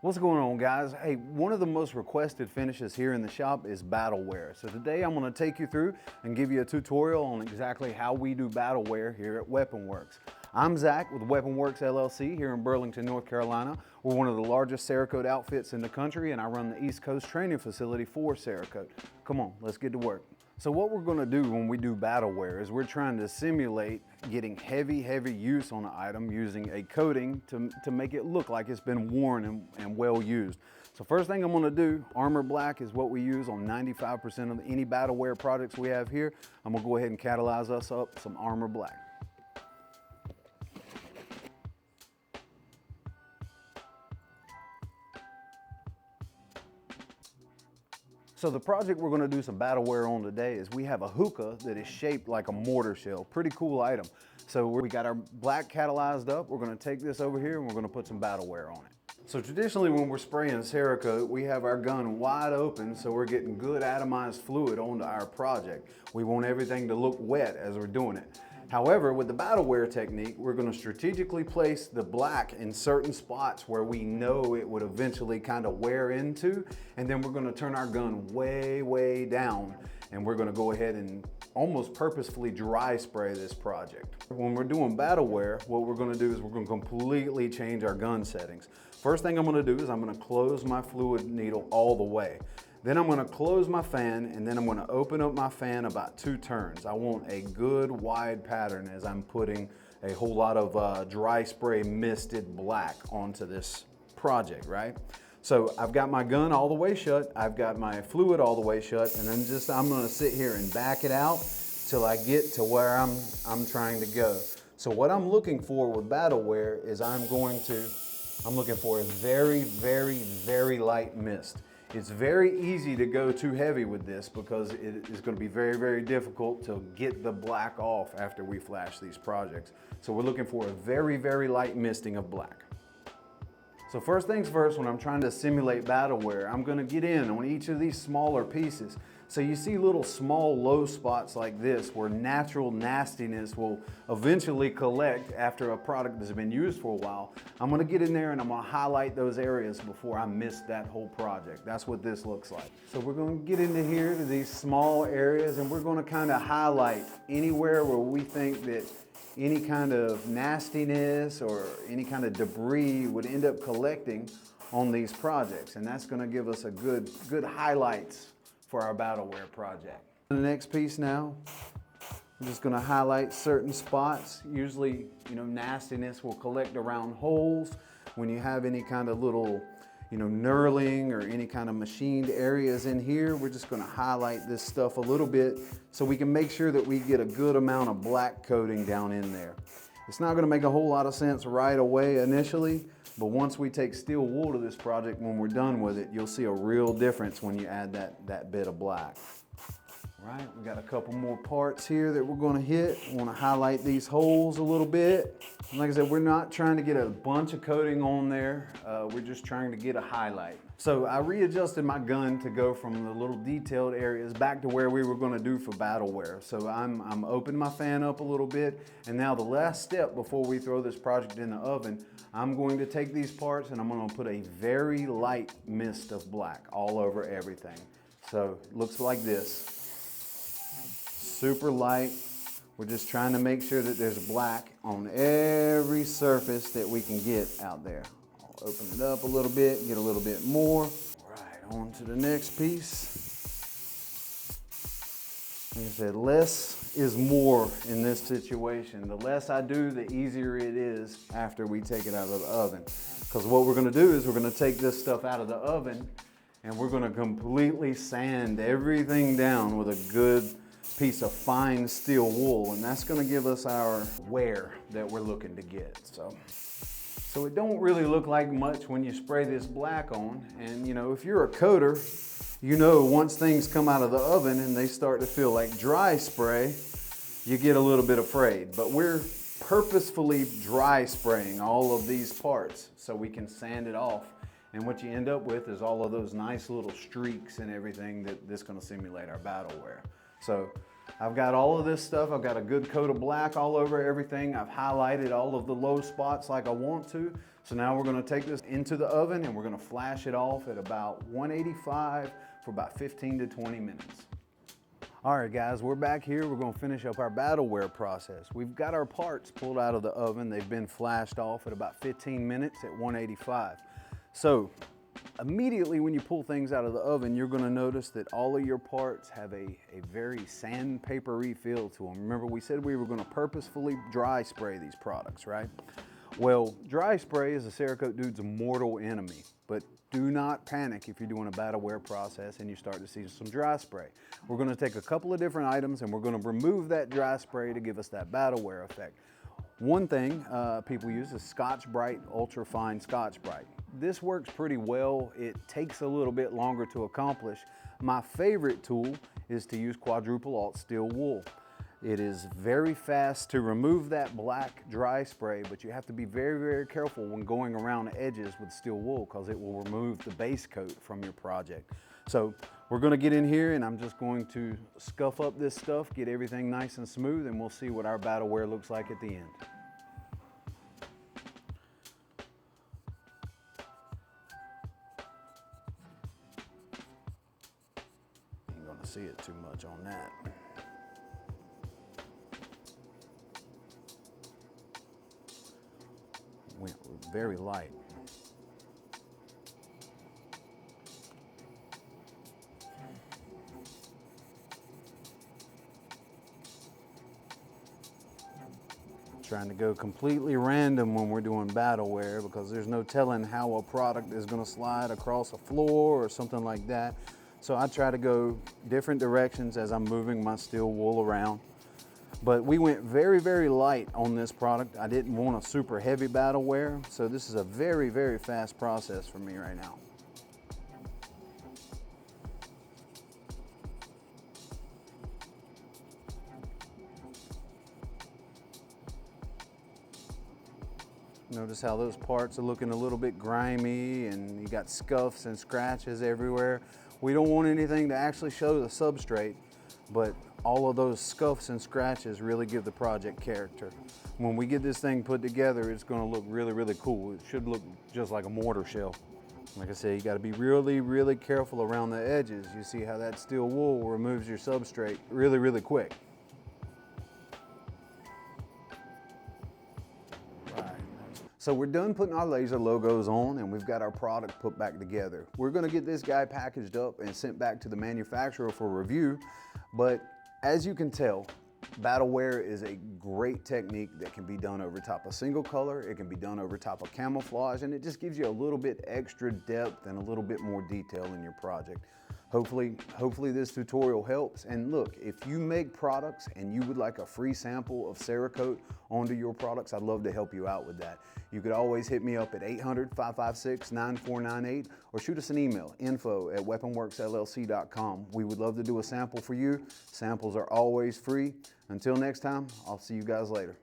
What's going on, guys? Hey, one of the most requested finishes here in the shop is Battlewear. So today I'm going to take you through and give you a tutorial on exactly how we do Battlewear here at Weapon Works. I'm Zach with Weapon Works LLC here in Burlington, North Carolina. We're one of the largest Cerakote outfits in the country, and I run the East Coast training facility for Cerakote. Come on, let's get to work. So what we're going to do when we do Battlewear is we're trying to simulate getting heavy use on an item using a coating to make it look like it's been worn and well used. So first thing I'm going to do, Armor Black is what we use on 95% of any Battlewear products we have here. I'm going to go ahead and catalyze us up some Armor Black. So the project we're going to do some Battlewear on today is we have a hookah that is shaped like a mortar shell. Pretty cool item. So we got our black catalyzed up. We're going to take this over here and we're going to put some Battlewear on it. So traditionally when we're spraying Cerakote, we have our gun wide open so we're getting good atomized fluid onto our project. We want everything to look wet as we're doing it. However, with the Battlewear technique, we're going to strategically place the black in certain spots where we know it would eventually kind of wear into, and then we're going to turn our gun way down, and we're going to go ahead and almost purposefully dry spray this project. When we're doing Battlewear, what we're going to do is we're going to completely change our gun settings. First thing I'm going to do is I'm going to close my fluid needle all the way. Then I'm going to close my fan, and then I'm going to open up my fan about 2 turns. I want a good wide pattern as I'm putting a whole lot of dry spray misted black onto this project, right? So I've got my gun all the way shut, I've got my fluid all the way shut, and then I'm going to sit here and back it out till I get to where I'm trying to go. So what I'm looking for with Battlewear is I'm looking for a very light mist. It's very easy to go too heavy with this because it is going to be very difficult to get the black off after we flash these projects. So we're looking for a very light misting of black. So first things first, when I'm trying to simulate Battlewear, I'm going to get in on each of these smaller pieces. So you see little small low spots like this where natural nastiness will eventually collect after a product has been used for a while. I'm going to get in there and I'm going to highlight those areas before I miss that whole project. That's what this looks like. So we're going to get into here to these small areas and we're going to kind of highlight anywhere where we think that any kind of nastiness or any kind of debris would end up collecting on these projects. And that's going to give us a good highlights for our Battlewear project. The next piece now, I'm just going to highlight certain spots. Usually, nastiness will collect around holes. When you have any kind of little, knurling or any kind of machined areas in here, we're just going to highlight this stuff a little bit so we can make sure that we get a good amount of black coating down in there. It's not going to make a whole lot of sense right away initially, but once we take steel wool to this project, when we're done with it, you'll see a real difference when you add that bit of black. All right, we got a couple more parts here that we're going to hit. We want to highlight these holes a little bit. And like I said, we're not trying to get a bunch of coating on there. We're just trying to get a highlight. So I readjusted my gun to go from the little detailed areas back to where we were going to do for Battlewear. So I'm opening my fan up a little bit. And now the last step before we throw this project in the oven, I'm going to take these parts and I'm going to put a very light mist of black all over everything. So it looks like this. Super light. We're just trying to make sure that there's black on every surface that we can get out there. I'll open it up a little bit, get a little bit more. All right, on to the next piece. Like I said, less is more in this situation. The less I do, the easier it is after we take it out of the oven. Because what we're going to do is we're going to take this stuff out of the oven and we're going to completely sand everything down with a good piece of fine steel wool, and that's going to give us our wear that we're looking to get. So it don't really look like much when you spray this black on, and if you're a coder, once things come out of the oven and they start to feel like dry spray, you get a little bit afraid. But we're purposefully dry spraying all of these parts so we can sand it off, and what you end up with is all of those nice little streaks and everything that's going to simulate our Battlewear. So I've got all of this stuff. I've got a good coat of black all over everything. I've highlighted all of the low spots like I want to. So now we're gonna take this into the oven and we're gonna flash it off at about 185 for about 15 to 20 minutes. All right guys, we're back here. We're gonna finish up our Battlewear process. We've got our parts pulled out of the oven. They've been flashed off at about 15 minutes at 185. So immediately when you pull things out of the oven, you're gonna notice that all of your parts have a very sandpapery feel to them. Remember we said we were gonna purposefully dry spray these products, right? Well, dry spray is a Cerakote dude's mortal enemy, but do not panic if you're doing a Battlewear process and you start to see some dry spray. We're gonna take a couple of different items and we're gonna remove that dry spray to give us that Battlewear effect. One thing people use is Scotch-Brite, ultra fine Scotch-Brite. This works pretty well. It takes a little bit longer to accomplish. My favorite tool is to use quadruple alt steel wool. It is very fast to remove that black dry spray, but you have to be very, very careful when going around the edges with steel wool because it will remove the base coat from your project. So we're gonna get in here and I'm just going to scuff up this stuff, get everything nice and smooth, and we'll see what our Battlewear looks like at the end. Ain't gonna see it too much on that. Went very light. Trying to go completely random when we're doing Battlewear because there's no telling how a product is going to slide across a floor or something like that. So I try to go different directions as I'm moving my steel wool around. But we went very, very light on this product. I didn't want a super heavy Battlewear, so this is a very, very fast process for me right now. Notice how those parts are looking a little bit grimy and you got scuffs and scratches everywhere. We don't want anything to actually show the substrate, but all of those scuffs and scratches really give the project character. When we get this thing put together, it's gonna look really, really cool. It should look just like a mortar shell. Like I said, you gotta be really, really careful around the edges. You see how that steel wool removes your substrate really, really quick. So we're done putting our laser logos on and we've got our product put back together. We're gonna get this guy packaged up and sent back to the manufacturer for review, but as you can tell, Battlewear is a great technique that can be done over top of single color, it can be done over top of camouflage, and it just gives you a little bit extra depth and a little bit more detail in your project. Hopefully this tutorial helps. And look, if you make products and you would like a free sample of Cerakote onto your products, I'd love to help you out with that. You could always hit me up at 800-556-9498 or shoot us an email, info@weaponworksllc.com. We would love to do a sample for you. Samples are always free. Until next time, I'll see you guys later.